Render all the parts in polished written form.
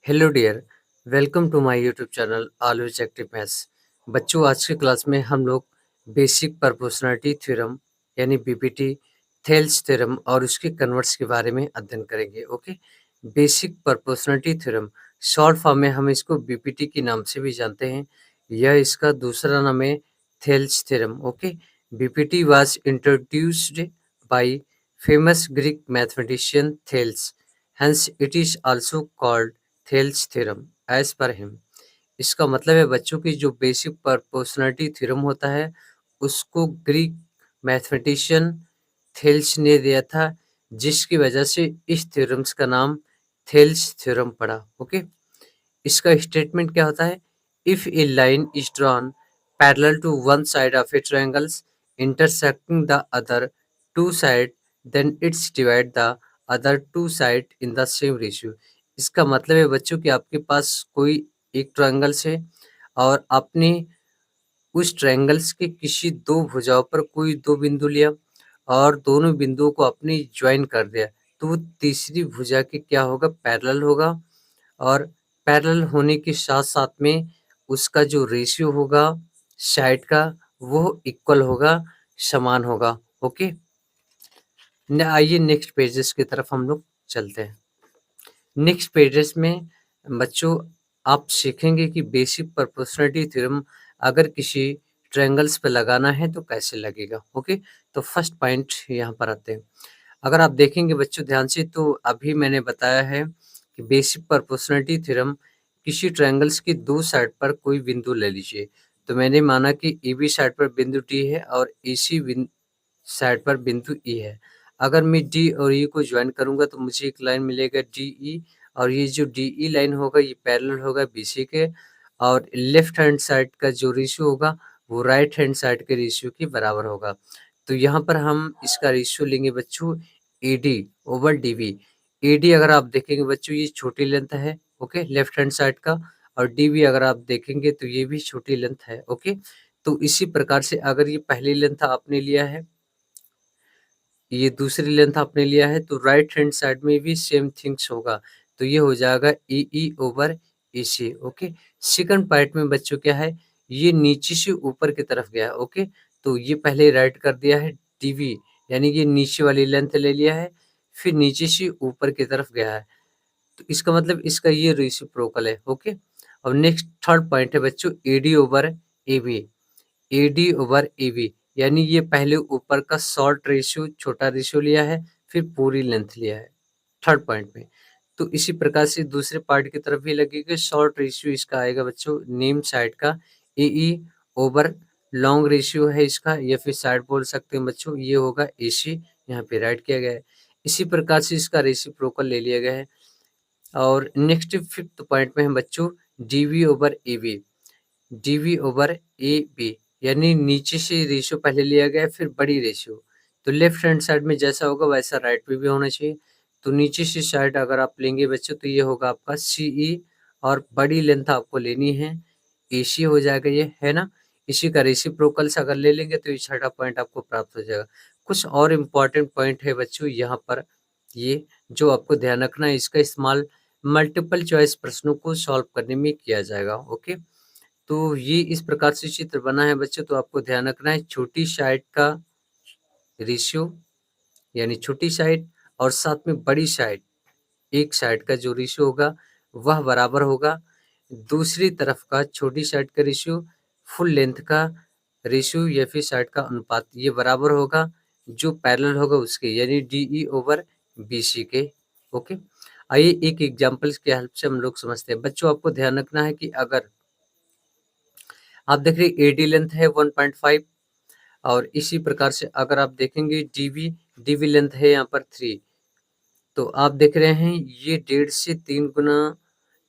Hello dear, welcome to my YouTube channel always active maths. बच्चों, आज की class में हम लोग बेसिक प्रोपोर्शनलिटी थ्योरम यानी बीपीटी, थेल्स थ्योरम और उसके कन्वर्ट्स के बारे में अध्ययन करेंगे। Okay, basic proportionality theorem short form में हम इसको बीपीटी के नाम से भी जानते हैं। यह इसका दूसरा नाम है Thales theorem. Okay, BPT was introduced by famous Greek mathematician Thales, hence it is also called Thales theorem as per him. इसका मतलब है बच्चों की जो बेसिक प्रोपोर्शनलिटी थ्योरम होता है उसको ग्रीक मैथमेटिशियन थेल्स ने दिया था, जिसकी वजह से इस थ्योरम्स का नाम थेल्स थ्योरम पड़ा। ओके, इसका स्टेटमेंट क्या होता है? If a line is drawn parallel to one side of a triangles intersecting the other two side, then its divide the other two side in the same ratio. इसका मतलब है बच्चों कि आपके पास कोई एक ट्रायंगल्स है और आपने उस ट्रायंगल्स के किसी दो भुजाओं पर कोई दो बिंदु लिया और दोनों बिंदुओं को आपने ज्वाइन कर दिया, तो वो तीसरी भुजा के क्या होगा? पैरेलल होगा। और पैरेलल होने के साथ साथ में उसका जो रेशियो होगा साइड का वो इक्वल होगा, समान होगा। ओके, आइए नेक्स्ट पेजेस की तरफ हम लोग चलते हैं। नेक्स्ट पेजेस में बच्चों आप सीखेंगे कि बेसिक प्रोपोर्शनलिटी थ्योरम अगर किसी ट्रायंगल्स पे लगाना है तो कैसे लगेगा। ओके, तो फर्स्ट पॉइंट यहाँ पर आते हैं। अगर आप देखेंगे बच्चों ध्यान से, तो अभी मैंने बताया है कि बेसिक प्रोपोर्शनलिटी थ्योरम किसी ट्रायंगल्स की दो साइड पर कोई बिंदु ले लीजिए। तो मैंने माना कि ए बी साइड पर बिंदु डी है और ए सी साइड पर बिंदु ई है। अगर मैं डी और ई को ज्वाइन करूंगा तो मुझे एक लाइन मिलेगा डी ई, और ये जो डी ई लाइन होगा ये पैरेलल होगा बी सी के, और लेफ्ट हैंड साइड का जो रेशियो होगा वो राइट हैंड साइड के रेशियो के बराबर होगा। तो यहाँ पर हम इसका रेशियो लेंगे बच्चों A D over D B. A D अगर आप देखेंगे बच्चों ये छोटी लेंथ है, ओके, लेफ्ट हैंड साइड का, और डी बी अगर आप देखेंगे तो ये भी छोटी लेंथ है। ओके, तो इसी प्रकार से अगर ये पहली लेंथ आपने लिया है, ये दूसरी लेंथ आपने लिया है, तो राइट हैंड साइड में भी सेम थिंग्स होगा। तो ये हो जाएगा ई ई ओवर ए सी। ओके, सेकंड पार्ट में बच्चों क्या है, ये नीचे से ऊपर की तरफ गया है। ओके, तो ये पहले राइट कर दिया है डीवी, यानी ये नीचे वाली लेंथ ले लिया है, फिर नीचे से ऊपर की तरफ गया है, तो इसका मतलब इसका ये रेसिप्रोकल है। ओके, अब नेक्स्ट थर्ड पॉइंट है बच्चों A D over A B. A D over A B यानी ये पहले ऊपर का शॉर्ट रेशियो छोटा रेशियो लिया है, फिर पूरी लेंथ लिया है थर्ड पॉइंट में। तो इसी प्रकार से दूसरे पार्ट की तरफ भी लगेगा, शॉर्ट रेशियो इसका आएगा बच्चों नेम साइड का ए ई ओवर लॉन्ग रेशियो है इसका, या फिर साइड बोल सकते हैं बच्चों, ये होगा ए सी, यहाँ पे राइट किया गया है। इसी प्रकार से इसका रेसिप्रोकल ले लिया गया है। और नेक्स्ट फिफ्थ पॉइंट में है बच्चों D we over A B. D we over A B यानी नीचे से रेशियो पहले लिया गया है, फिर बड़ी रेशियो, तो लेफ्ट हैंड साइड में जैसा होगा वैसा राइट में भी होना चाहिए। तो नीचे से साइड अगर आप लेंगे बच्चों तो ये होगा आपका सी ई, और बड़ी लेंथ आपको लेनी है ए सी हो जाएगा, ये है ना। इसी का रेसिप्रोकल्स अगर ले लेंगे तो ये छठा पॉइंट आपको प्राप्त हो जाएगा। कुछ और इम्पॉर्टेंट पॉइंट है बच्चों यहाँ पर, ये जो आपको ध्यान रखना है, इसका इस्तेमाल मल्टीपल चॉइस प्रश्नों को सॉल्व करने में किया जाएगा। ओके, तो ये इस प्रकार से चित्र बना है बच्चों, तो आपको ध्यान रखना है छोटी साइड का रेशियो यानी छोटी साइड और साथ में बड़ी साइड, एक साइड का जो रेशियो होगा वह बराबर होगा दूसरी तरफ का छोटी साइड का रेशियो, फुल लेंथ का रेशियो या फिर साइड का अनुपात, ये बराबर होगा जो पैरेलल होगा उसके, यानी D E over B C के। ओके, आइए एक एग्जाम्पल्स की हेल्प से हम लोग समझते हैं। बच्चों आपको ध्यान रखना है कि अगर आप देख रहे ए डी लेंथ है 1.5, और इसी प्रकार से अगर आप देखेंगे डीवी लेंथ है यहाँ पर 3, तो आप देख रहे हैं ये 1.5 से 3 गुना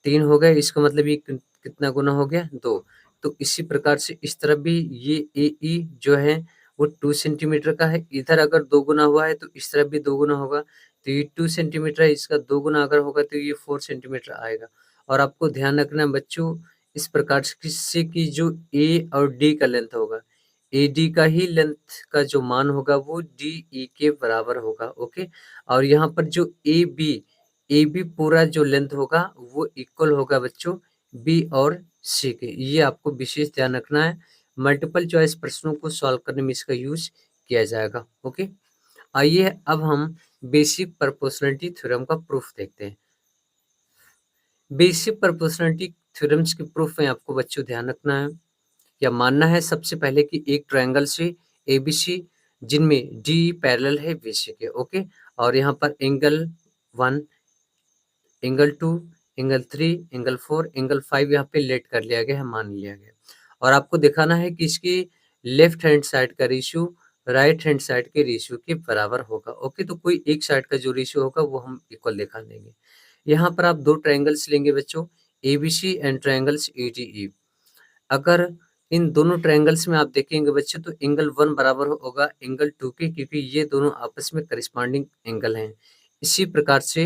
3 हो गया, इसका मतलब ये कितना गुना हो गया 2। तो इसी प्रकार से इस तरफ भी ये ए ई जो है वो 2 सेंटीमीटर का है, इधर अगर 2 गुना हुआ है तो इस तरफ भी 2 गुना होगा, तो ये 2 सेंटीमीटर है, इसका 2 गुना अगर होगा तो ये 4 सेंटीमीटर आएगा। और आपको ध्यान रखना है बच्चों इस प्रकार से कि जो ए और डी का लेंथ होगा, ए डी का ही लेंथ का जो मान होगा वो डी ई के बराबर होगा। ओके, और यहाँ पर जो ए बी ए बी पूरा जो लेंथ होगा वो इक्वल होगा बच्चों बी और सी के। ये आपको विशेष ध्यान रखना है। मल्टीपल चॉइस प्रश्नों को सॉल्व करने में इसका यूज किया जाएगा। ओके, आइए अब हम बेसिक प्रोपोर्शनलिटी थ्योरम का प्रूफ देखते हैं। बेसिक प्रोपोर्शनलिटी थ्योरम्स के प्रूफ में आपको बच्चों ध्यान रखना है या मानना है सबसे पहले कि एक ट्रायंगल से एबीसी जिनमें डी पैरेलल है बीसी के। ओके, और यहाँ पर angle 1, angle 2, angle 3, angle 4, angle 5 यहाँ पे लेट कर लिया गया है, मान लिया गया। और आपको दिखाना है कि इसकी लेफ्ट हैंड साइड का रेशियो राइट हैंड साइड के रेशियो के बराबर होगा। ओके, तो कोई एक साइड का जो रेशियो होगा वो हम इक्वल दिखा देंगे। यहाँ पर आप दो ट्रायंगल्स लेंगे बच्चों, एबीसी एंड ट्रायंगल्स एडीई। अगर इन दोनों ट्रायंगल्स में आप देखेंगे बच्चे तो एंगल 1 बराबर होगा एंगल 2 के, क्योंकि ये दोनों आपस में करिस्पॉन्डिंग एंगल हैं। इसी प्रकार से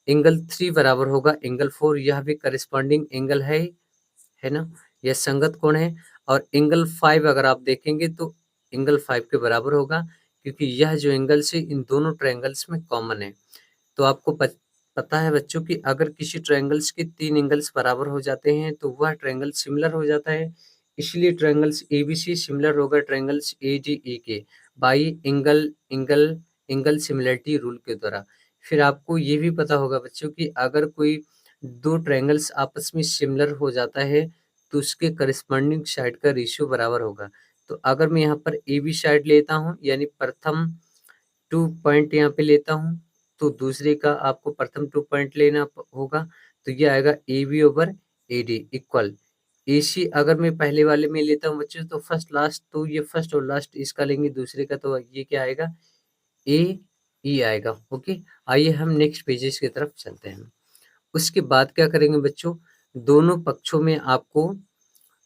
एंगल 3 बराबर होगा एंगल 4, यह भी करिस्पॉन्डिंग एंगल है ना, यह संगत कोण है। और एंगल 5 अगर आप देखेंगे तो एंगल 5 के बराबर होगा, क्योंकि यह जो एंगल्स है इन दोनों ट्रायंगल्स में कॉमन है। तो आपको पता है बच्चों कि अगर किसी ट्रायंगल्स के 3 एंगल्स बराबर हो जाते हैं तो वह ट्रायंगल सिमिलर हो जाता है। इसलिए ट्रायंगल्स एबीसी सिमिलर होगा ट्रायंगल्स एडीई के by angle angle angle similarity rule के द्वारा। फिर आपको ये भी पता होगा बच्चों कि अगर कोई दो ट्रायंगल्स आपस में सिमिलर हो जाता है तो उसके करस्पॉन्डिंग साइड का रेशियो बराबर होगा। तो अगर मैं यहाँ पर ए बी साइड लेता हूँ यानी प्रथम 2 पॉइंट यहाँ पे लेता हूँ, तो दूसरे का आपको प्रथम 2 पॉइंट लेना होगा, तो ये आएगा A B over A D equal A C. अगर मैं पहले वाले में लेता हूँ बच्चों तो फर्स्ट लास्ट, तो ये फर्स्ट और लास्ट इसका लेंगे दूसरे का, तो ये क्या आएगा ए ई आएगा। ओके, आइए हम नेक्स्ट पेजेस की तरफ चलते हैं। उसके बाद क्या करेंगे बच्चों, दोनों पक्षों में आपको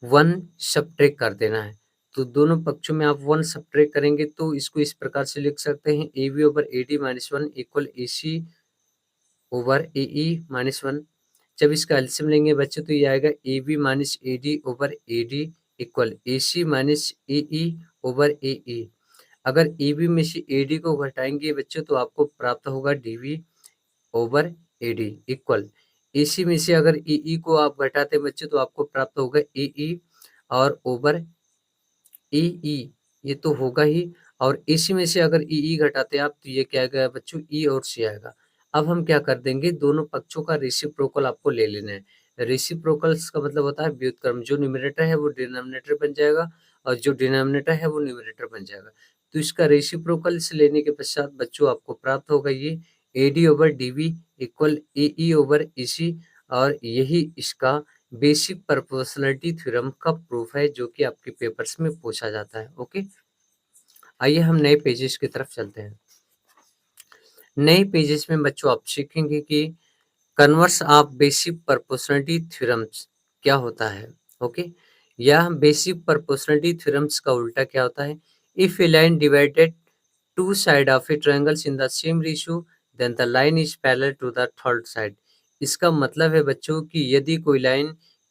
1 सब्ट्रैक्ट कर देना है। तो दोनों पक्षों में आप 1 सब्ट्रैक्ट करेंगे तो इसको इस प्रकार से लिख सकते हैं A B over A D minus 1 equal A C over A E minus 1। जब इसका एलसीएम लेंगे बच्चों तो ये आएगा A B minus A D over A D equal A C minus A E over A E. अगर A B में से ए डी को घटाएंगे बच्चों तो आपको प्राप्त होगा D we over A D equal A C में से अगर ए ई को आप घटाते हैं बच्चों तो आपको प्राप्त होगा ए ई और ओवर ए ई, ये तो होगा ही। और इसी में से अगर ई ई घटाते हैं आप तो ये क्या आएगा बच्चों ई और सी आएगा। अब हम क्या कर देंगे, दोनों पक्षों का रेसिप्रोकल आपको ले लेना है। रेसिप्रोकल्स का मतलब होता है व्युत्क्रम, जो न्यूमरेटर है वो डिनोमिनेटर बन जाएगा और जो डिनोमिनेटर है वो न्यूमरेटर बन जाएगा। तो इसका रेसिप्रोकल्स लेने के पश्चात बच्चों आपको प्राप्त होगा ये A D over D V equal A E over E C, और यही इसका बेसिक प्रोपोर्शनलिटी थ्योरम का प्रूफ है जो कि आपके पेपर्स में पूछा जाता है। ओके, आइए हम नए पेजेस की तरफ चलते हैं। नए पेजेस में बच्चों आप सीखेंगे कि converse of basic proportionality theorems क्या होता है। ओके, या बेसिक प्रोपोर्शनलिटी थ्योरम्स का उल्टा क्या होता है। If a line divided two side of a triangles in the same ratio then the line is parallel to the third side. इसका मतलब है बच्चों कि यदि कोई लाइन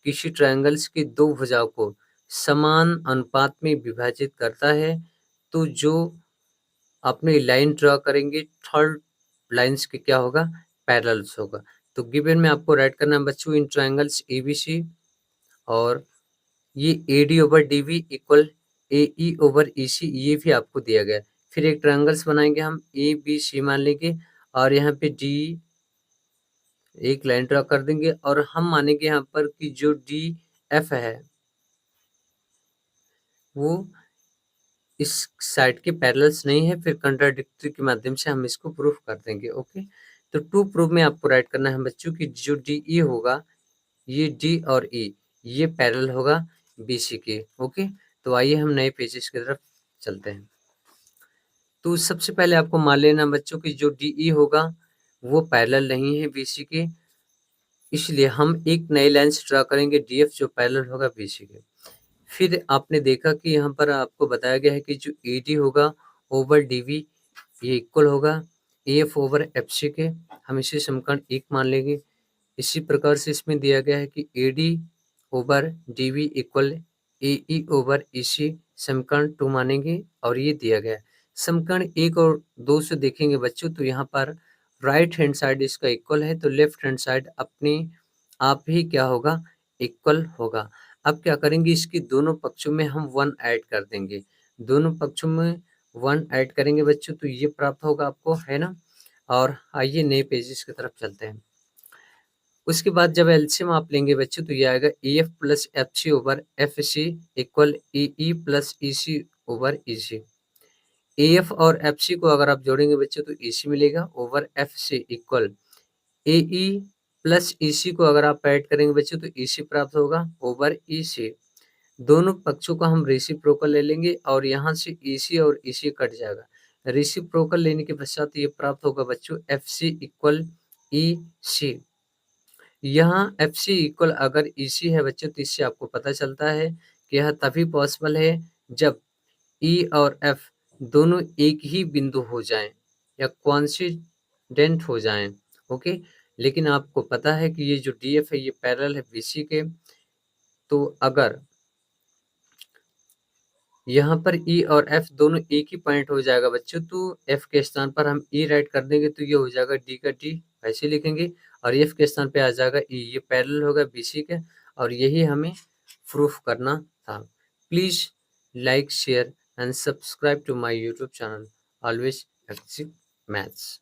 किसी ट्रायंगल्स की दो भुजाओं को समान अनुपात में विभाजित करता है तो जो अपनी लाइन ड्रा करेंगे थर्ड लाइंस की क्या होगा, पैरेलल्स होगा। तो गिवन में आपको राइट करना है बच्चों इन ट्रायंगल्स एबीसी, और ये A D over D V equal A E over E C, ये भी आपको दिया गया है। फिर एक ट्रायंगल्स बनाएंगे हम ए बी सी मान लेंगे और यहाँ पे डी एक लाइन ड्रा कर देंगे, और हम मानेंगे यहाँ पर कि जो डी एफ है वो इस साइड के पैरेलल्स नहीं है। फिर कंट्राडिक्टरी के माध्यम से हम इसको प्रूफ कर देंगे। ओके, तो टू प्रूफ में आपको राइट करना है बच्चों कि जो डी ई होगा, ये डी और ई ये पैरेलल होगा बी सी के। ओके, तो आइए हम नए पेजेस की तरफ चलते हैं। तो सबसे पहले आपको मान लेना बच्चों कि जो डी ई होगा वो पैरेलल नहीं है बी सी के, इसलिए हम एक नई लाइन ड्रा करेंगे डी एफ जो पैरेलल होगा बी सी के। फिर आपने देखा कि यहाँ पर आपको बताया गया है कि जो ए डी होगा ओवर डी वी ये इक्वल होगा A F over F C के, हम इसे समीकरण 1 मान लेंगे। इसी प्रकार से इसमें दिया गया है कि A D over D V equal A E over E C, समीकरण 2 मानेंगे और ये दिया गया है। समीकरण 1 और 2 से देखेंगे बच्चों तो यहाँ पर राइट हैंड साइड इसका इक्वल है तो लेफ्ट हैंड साइड अपने आप ही क्या होगा, इक्वल होगा। अब क्या करेंगे, इसकी दोनों पक्षों में हम 1 ऐड कर देंगे। दोनों पक्षों में 1 ऐड करेंगे बच्चों तो ये प्राप्त होगा आपको, है ना। और आइए नए पेजेस की तरफ चलते हैं। उसके बाद जब एलसीएम आप लेंगे बच्चों तो ये आएगा EF plus FC over FC equal EE plus EC over EC। AF और FC को अगर आप जोड़ेंगे बच्चों तो EC मिलेगा over FC equal AE plus EC को अगर आप ऐड करेंगे बच्चों तो EC प्राप्त होगा ओवर EC। दोनों पक्षों का हम रेसिप्रोकल ले लेंगे और यहाँ से EC और EC कट जाएगा। रेसिप्रोकल लेने के पश्चात ये प्राप्त होगा बच्चों FC इक्वल EC। यहाँ FC इक्वल अगर EC है बच्चों तो इससे आपको पता चलता है कि यह तभी पॉसिबल है जब E और F दोनों एक ही बिंदु हो जाएं या कोइंसिडेंट हो जाएं। ओके, लेकिन आपको पता है कि ये जो DF है ये पैरेलल है BC के, तो अगर यहाँ पर E और F दोनों एक ही पॉइंट हो जाएगा बच्चों तो F के स्थान पर हम E राइट कर देंगे तो ये हो जाएगा D का D, ऐसे लिखेंगे। और F के स्थान पे आ जाएगा E, ये पैरेलल होगा BC के और यही हमें प्रूफ करना था। Please like share and subscribe to my YouTube channel always active maths.